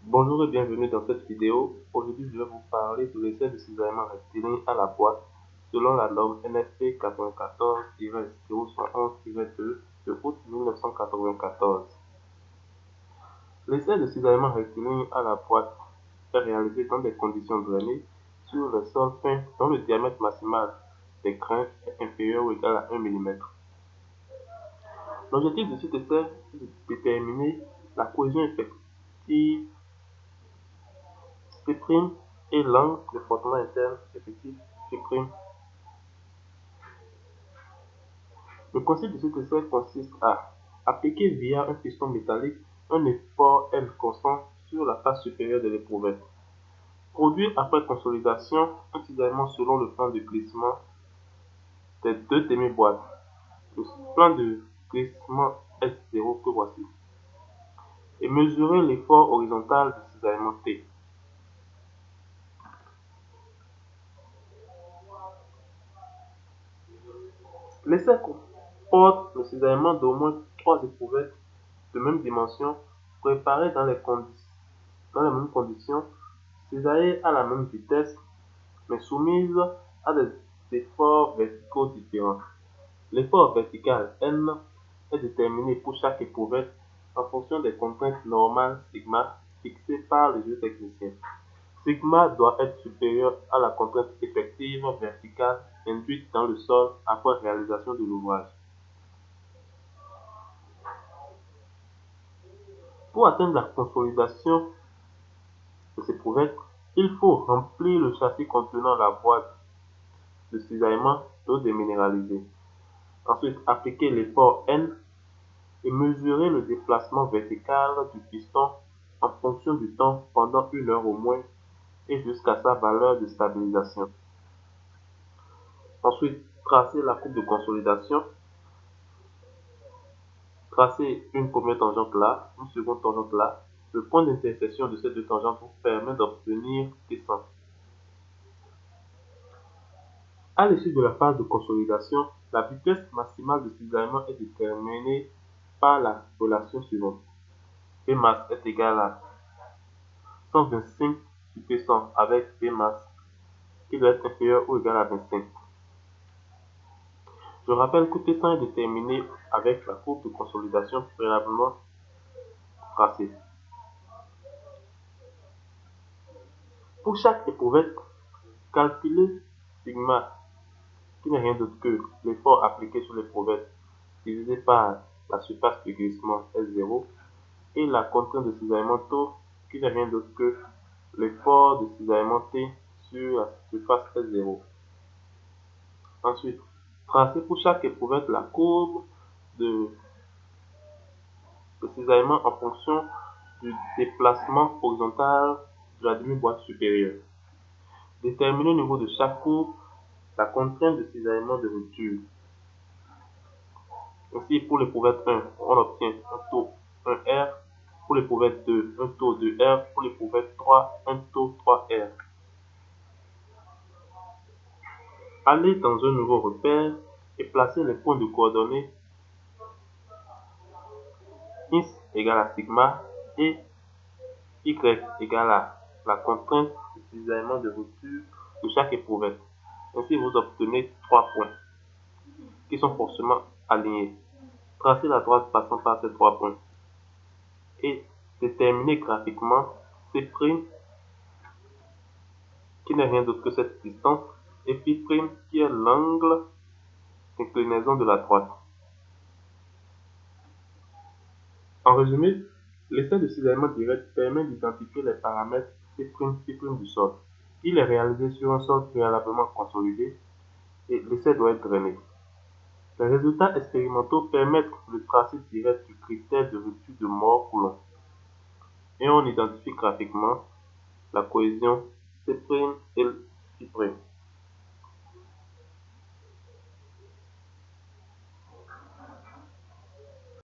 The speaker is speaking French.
Bonjour et bienvenue dans cette vidéo. Aujourd'hui, je vais vous parler de l'essai de cisaillement rectiligne à la boîte selon la norme NFP 94-071-2 de août 1994. L'essai de cisaillement rectiligne à la boîte est réalisé dans des conditions drainées sur le sol fin dont le diamètre maximal des grains est inférieur ou égal à 1 mm. L'objectif de cet essai est de déterminer la cohésion effective P' et l'angle de frottement interne effectif P'. Le principe de cet essai consiste à appliquer via un piston métallique un effort L constant sur la face supérieure de l'éprouvette. Produire après consolidation un cisaillement selon le plan de glissement des deux demi-boîtes. Le plan de glissement S0 que voici. Et mesurer l'effort horizontal du cisaillement T. L'essai comporte le cisaillement d'au moins 3 éprouvettes de même dimension, préparées dans les mêmes conditions, cisaillées à la même vitesse, mais soumises à des efforts verticaux différents. L'effort vertical N est déterminé pour chaque éprouvette en fonction des contraintes normales sigma fixées par les géotechniciens. Sigma doit être supérieur à la contrainte effective verticale induite dans le sol après réalisation de l'ouvrage. Pour atteindre la consolidation de ces éprouvettes, il faut remplir le châssis contenant la boîte de cisaillement d'eau déminéralisée. Ensuite, appliquer l'effort N et mesurer le déplacement vertical du piston en fonction du temps pendant 1 heure au moins et jusqu'à sa valeur de stabilisation. Ensuite, tracer la courbe de consolidation. Tracer une première tangente là, une seconde tangente là. Le point d'intersection de ces deux tangentes vous permet d'obtenir T100. À l'issue de la phase de consolidation, la vitesse maximale de cisaillement est déterminée par la relation suivante. Pmax est égal à 125 sur P100 avec Pmax qui doit être inférieur ou égal à 25. Je rappelle que T100 est déterminé avec la courbe de consolidation préalablement tracée. Pour chaque éprouvette, calculez sigma, qui n'est rien d'autre que l'effort appliqué sur l'éprouvette divisé par la surface de glissement S0 et la contrainte de cisaillement taux, qui n'est rien d'autre que l'effort de cisaillement T sur la surface S0. Ensuite, tracez pour chaque éprouvette la courbe de cisaillement en fonction du déplacement horizontal de la demi-boîte supérieure. Déterminez au niveau de chaque courbe la contrainte de cisaillement de rupture. Ainsi, pour l'éprouvette 1, on obtient un taux 1R, pour l'éprouvette 2, un taux 2R, pour l'éprouvette 3, un taux 3R. Allez dans un nouveau repère et placez les points de coordonnées x égale à sigma et y égale à la contrainte de cisaillement de rupture de chaque éprouvette. Ainsi, vous obtenez 3 points qui sont forcément alignés. Tracez la droite passant par ces 3 points et déterminez graphiquement C', qui n'est rien d'autre que cette distance, et Φ', qui est l'angle d'inclinaison de la droite. En résumé, l'essai de cisaillement direct permet d'identifier les paramètres C', Φ' du sol. Il est réalisé sur un sol préalablement consolidé et l'essai doit être drainé. Les résultats expérimentaux permettent le tracé direct du critère de rupture de Moore-Coulomb et on identifie graphiquement la cohésion C' et Φ'.